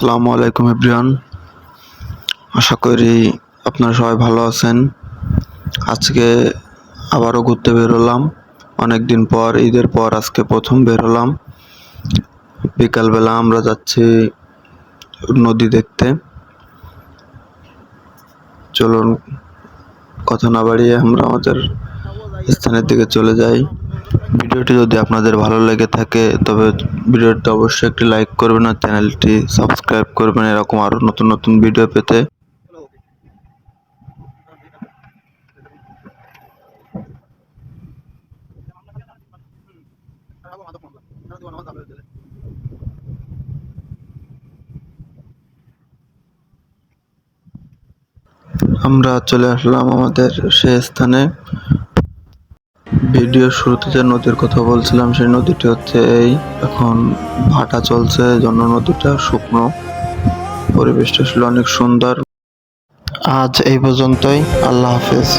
আসসালামু আলাইকুম এভরিওয়ান। আশা করি আপনারা সবাই ভালো আছেন। আজকে আবারও ঘুরতে বের হলাম। অনেকদিন পর, ঈদের পর আজকে প্রথম বের হলাম। বিকালবেলা আমরা যাচ্ছি নদী দেখতে। চলুন কথা না বাড়িয়ে আমরা আমাদের স্থানের দিকে চলে যাই। ভিডিওটি যদি আপনাদের ভালো লেগে থাকে তবে ভিডিওটি অবশ্যই একটি লাইক করবেন আর চ্যানেলটি সাবস্ক্রাইব করবেন এরকম আরও নতুন নতুন ভিডিও পেতে। আমরা চলে আসলাম আমাদের সেই স্থানে। ভিডিওর শুরুতে যে নদীর কথা বলছিলাম সেই নদীটি হচ্ছে এখন ভাটা চলছে, জন্য নদীটা শুকনো। পরিবেশটা ছিল অনেক সুন্দর। আজ এই পর্যন্তই। আল্লাহ হাফেজ।